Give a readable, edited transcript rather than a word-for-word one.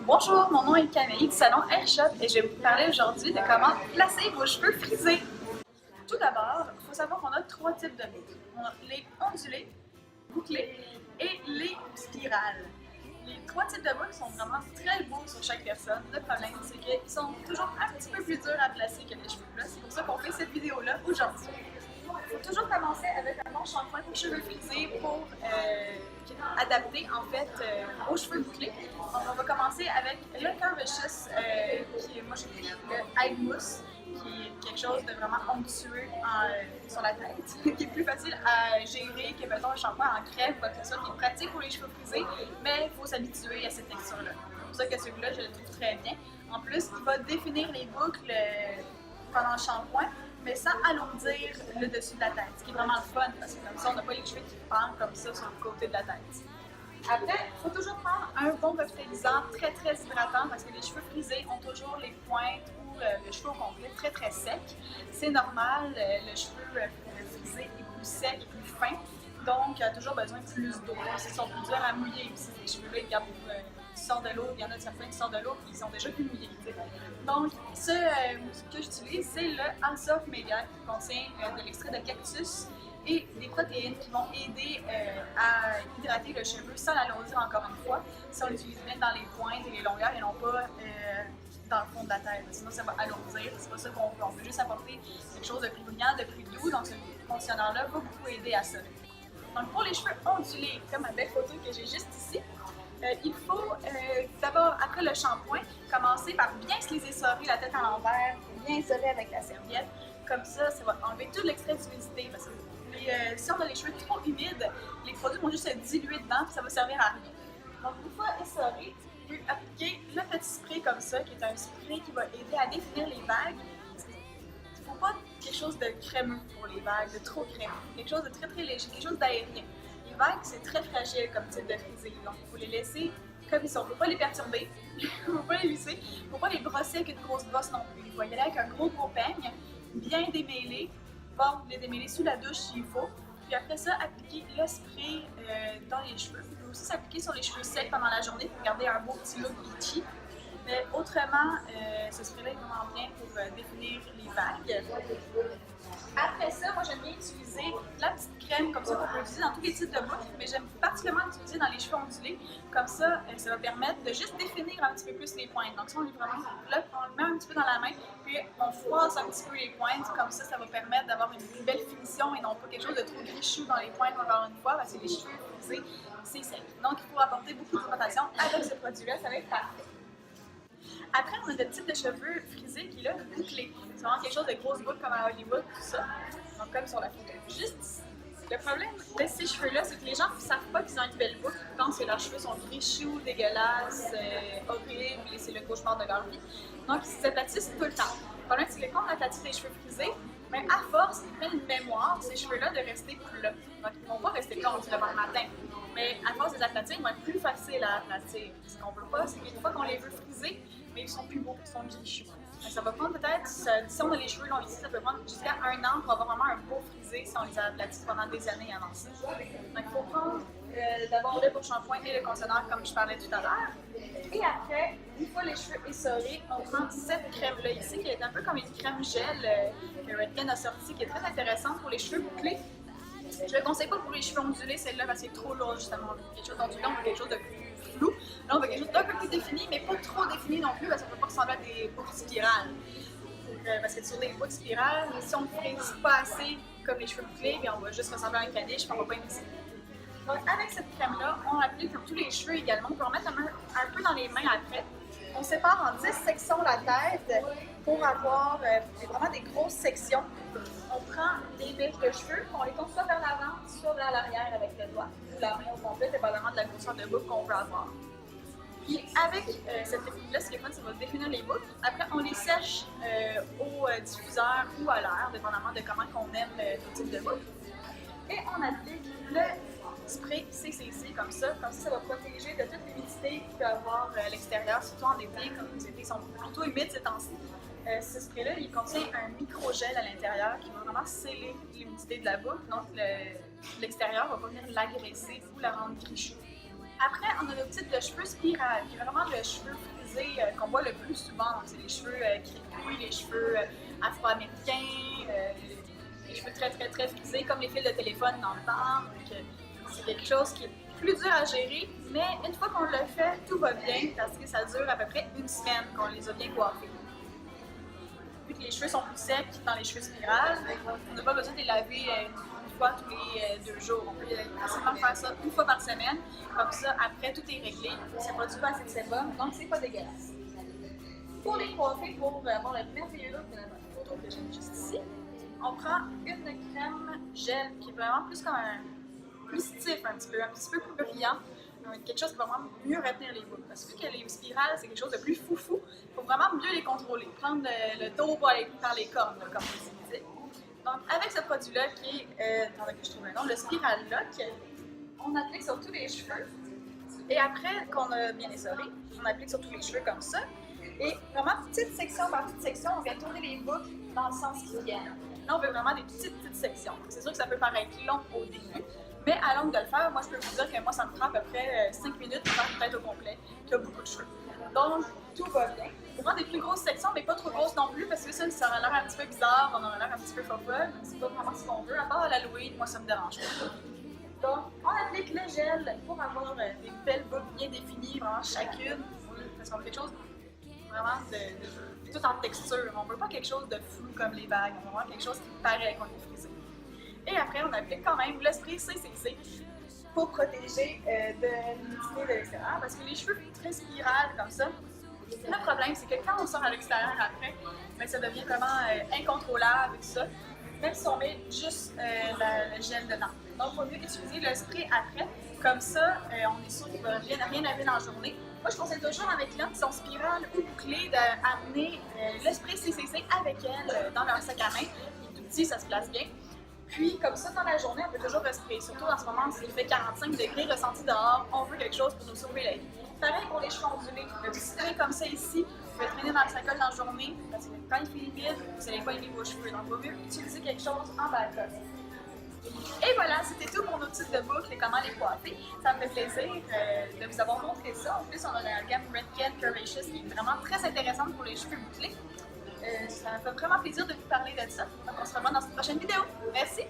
Bonjour, mon nom est Camille du salon Airshop et je vais vous parler aujourd'hui de comment placer vos cheveux frisés. Tout d'abord, il faut savoir qu'on a trois types de boucles. On a les ondulés, bouclés et les spirales. Les trois types de boucles sont vraiment très beaux sur chaque personne. Le problème, c'est qu'ils sont toujours un petit peu plus durs à placer que les cheveux plats. C'est pour ça qu'on fait cette vidéo-là aujourd'hui. Il faut toujours commencer avec un bon shampoing pour cheveux frisés pour adapter en fait aux cheveux bouclés. Donc, on va commencer avec le Curvaceous qui est, moi j'ai pris le High Mousse qui est quelque chose de vraiment onctueux sur la tête, qui est plus facile à gérer que mettons un shampoing en crème ou quoi que ce soit, qui est pratique pour les cheveux frisés, mais il faut s'habituer à cette texture-là. C'est pour ça que celui-là, je le trouve très bien. En plus, il va définir les boucles pendant le shampoing, mais sans alourdir le dessus de la tête, ce qui est vraiment le fun, parce que comme ça, on n'a pas les cheveux qui pendent comme ça sur le côté de la tête. Après, il faut toujours prendre un bon revitalisant très hydratant, parce que les cheveux frisés ont toujours les pointes ou le cheveu au complet très sec. C'est normal, le cheveu frisé est plus sec et plus fin, donc il a toujours besoin de plus d'eau. Ils sont plus durs à mouiller aussi, les cheveux-là, ils gardent qui sortent de l'eau, il y en a certains qui sortent de l'eau et ils sont déjà plus mouillés. Donc, ce que j'utilise, c'est le Alsoft Media qui contient de l'extrait de cactus et des protéines qui vont aider à hydrater le cheveu sans l'alourdir encore une fois, si on l'utilise bien dans les pointes et les longueurs et non pas dans le fond de la tête. Sinon, ça va alourdir, c'est pas ça qu'on veut. On veut juste apporter quelque chose de plus brillant, de plus doux, donc ce conditionneur-là va beaucoup aider à ça. Donc, pour les cheveux ondulés, comme la belle photo que j'ai juste ici, il faut d'abord, après le shampoing, commencer par bien se les essorer la tête à l'envers, bien essorer avec la serviette. Comme ça va enlever tout l'extrait d'humidité. Parce que si on a les cheveux trop humides, les produits vont juste se diluer dedans et ça va servir à rien. Donc, une fois essoré, tu peux appliquer le petit spray comme ça, qui est un spray qui va aider à définir les vagues. Il ne faut pas quelque chose de crémeux pour les vagues, de trop crémeux. Quelque chose de très léger, quelque chose d'aérien. Les vagues, c'est très fragile comme type de frisé, donc il faut les laisser comme ils sont. Il ne faut pas les perturber, il ne faut pas les lisser, il ne faut pas les brosser avec une grosse brosse non plus. Il faut y aller avec un gros peigne, bien démêlé, bon, les démêler sous la douche s'il faut, puis après ça, appliquer le spray dans les cheveux. Il faut aussi s'appliquer sur les cheveux secs pendant la journée pour garder un beau petit look beachy. Mais autrement, ce spray-là est vraiment bien pour définir les vagues. Après ça, moi j'aime bien utiliser la petite crème comme ça qu'on peut utiliser dans tous les types de boucles, mais j'aime particulièrement l'utiliser dans les cheveux ondulés. Comme ça, ça va permettre de juste définir un petit peu plus les pointes. Donc ça, on est vraiment là, on le met un petit peu dans la main, puis on froisse un petit peu les pointes. Comme ça va permettre d'avoir une plus belle finition et non pas quelque chose de trop grichou dans les pointes encore une fois, parce que les cheveux frisés, c'est sec. Donc il faut apporter beaucoup d'hydratation avec ce produit-là, ça va être parfait. Après, on a le type de cheveux frisés qui est là, bouclé. C'est vraiment quelque chose de grosse boucle comme à Hollywood, tout ça. Donc, comme sur la photo. Juste ici. Le problème de ces cheveux-là, c'est que les gens ne savent pas qu'ils ont une belle boucle. Ils pensent que leurs cheveux sont grichous, dégueulasses, horribles et c'est le cauchemar de leur vie. Donc, ils s'aplatissent tout le temps. Le problème, c'est que quand on aplatit les cheveux frisés, mais à force, ils prennent une mémoire, ces cheveux-là, de rester plats. Donc, ils ne vont pas rester plats du levant le matin. Mais à force de les aplatir, ils vont être plus faciles à aplatir. Ce qu'on ne veut pas, c'est qu'une fois qu'on les veut frisés, mais ils sont plus beaux, ils sont grichus. Ça va prendre peut-être, si on a les cheveux longs ici, ça peut prendre jusqu'à 1 an pour avoir vraiment un beau frisé si on les a aplatis pendant des années avant ça. Donc il faut prendre d'abord le beau shampoing et le conditionneur comme je parlais tout à l'heure. Et après, une fois les cheveux essorés, on prend cette crème-là ici qui est un peu comme une crème gel que Redken a sorti, qui est très intéressante pour les cheveux bouclés. Je ne le conseille pas pour les cheveux ondulés, celle-là, parce que c'est trop lourd justement. Quelque chose d'ondulant ou quelque chose de plus flou. Là, on veut quelque chose d'un peu plus défini, mais pas trop défini non plus, parce qu'on ne peut pas ressembler à des boucles spirales. Parce que sur des boucles spirales, si on ne frise pas assez comme les cheveux bouclés, on va juste ressembler à un caniche, puis on ne va pas aimer ça. Donc, avec cette crème-là, on applique sur tous les cheveux également. On peut en mettre un peu dans les mains après. On sépare en 10 sections la tête pour avoir vraiment des grosses sections. On prend des mèches de cheveux, on les tourne soit vers l'avant, soit vers l'arrière avec le doigt, ou la main au complet, dépendamment de la grosseur de boucle qu'on veut avoir. Puis avec cette technique-là, ce qui est fun, ça va définir les boucles. Après, on les sèche au diffuseur ou à l'air, dépendamment de comment on aime le type de boucle. Et on applique le spray CCC comme ça va protéger de toute l'humidité qu'il peut y avoir à l'extérieur, surtout en été, comme les étés sont plutôt humides ces temps-ci. Ce spray-là, il contient un microgel à l'intérieur qui va vraiment sceller l'humidité de la boucle, donc l'extérieur va pas venir l'agresser ou la rendre grichue. Après, on a le type de cheveux spiral, qui est vraiment le cheveu frisés qu'on voit le plus souvent. C'est les cheveux crépus, les cheveux afro-américains, les cheveux très très très frisés, comme les fils de téléphone dans le temps. C'est quelque chose qui est plus dur à gérer, mais une fois qu'on le fait, tout va bien parce que ça dure à peu près une semaine qu'on les a bien coiffés. Vu que les cheveux sont plus secs dans les cheveux spirales, on n'a pas besoin de les laver une fois tous les 2 jours. On peut facilement faire ça une fois par semaine. Comme ça, après, tout est réglé. Ça ne produit pas assez de sébum, donc c'est pas dégueulasse. Pour les coiffer, pour avoir le merveilleux look de la photo que j'ai juste ici, on prend une crème gel qui est vraiment plus comme plus stiff, un petit peu plus brillant. Quelque chose qui va vraiment mieux retenir les boucles. Parce que vu que les spirales, c'est quelque chose de plus foufou, il faut vraiment mieux les contrôler. Prendre le taureau par les cornes, comme on dit. Donc, avec ce produit-là, qui est, attendez que je trouve un nom, le Spiral Lock, on applique sur tous les cheveux. Et après qu'on a bien essoré, on applique sur tous les cheveux comme ça. Et vraiment, petite section par petite section, on vient tourner les boucles dans le sens qui vient. Là, on veut vraiment des petites sections. C'est sûr que ça peut paraître long au début, mais à longue de le faire, moi, je peux vous dire que moi, ça me prend à peu près 5 minutes pour faire une tête au complet, qui a beaucoup de cheveux. Donc, tout va bien. On prend des plus grosses sections, mais pas trop grosses non plus, parce que ça aurait l'air un petit peu bizarre, on aurait l'air un petit peu fofolle. C'est pas vraiment ce qu'on veut. À part à l'Halloween, moi, ça me dérange pas. Donc, on applique le gel pour avoir des belles boucles bien définies, vraiment chacune, parce qu'on veut quelque chose vraiment tout en texture. On veut pas quelque chose de flou comme les bagues, on veut vraiment quelque chose qui paraît qu'on est frisé. Et après, on applique quand même le spray CCC pour protéger de l'humidité de l'extérieur, parce que les cheveux très spirales comme ça, le problème, c'est que quand on sort à l'extérieur après, ben, ça devient vraiment incontrôlable et tout ça, même si on met juste le gel dedans. Donc, il faut mieux utiliser le spray après, comme ça, on est sûr qu'il ne va rien laver dans la journée. Moi, je conseille toujours à mes clients qui sont spirales ou bouclées d'amener le spray CCC avec elles dans leur sac à main. Il est tout petit, ça se place bien. Puis, comme ça, dans la journée, on peut toujours respirer. Surtout en ce moment, s'il fait 45 degrés ressenti dehors, on veut quelque chose pour nous sauver la vie. Pareil pour les cheveux ondulés. Le petit spray comme ça ici, vous pouvez traîner dans le sacoche dans la journée, parce que quand il fait humide, vous n'allez pas aimer vos cheveux. Donc, il vaut mieux utiliser quelque chose en balcon. Et voilà, c'était tout pour nos types de boucles et comment les coiffer. Ça me fait plaisir de vous avoir montré ça. En plus, on a la gamme Redken Curvaceous qui est vraiment très intéressante pour les cheveux bouclés. Ça me fait vraiment plaisir de vous parler de ça. Donc, on se revoit dans une prochaine vidéo. Merci!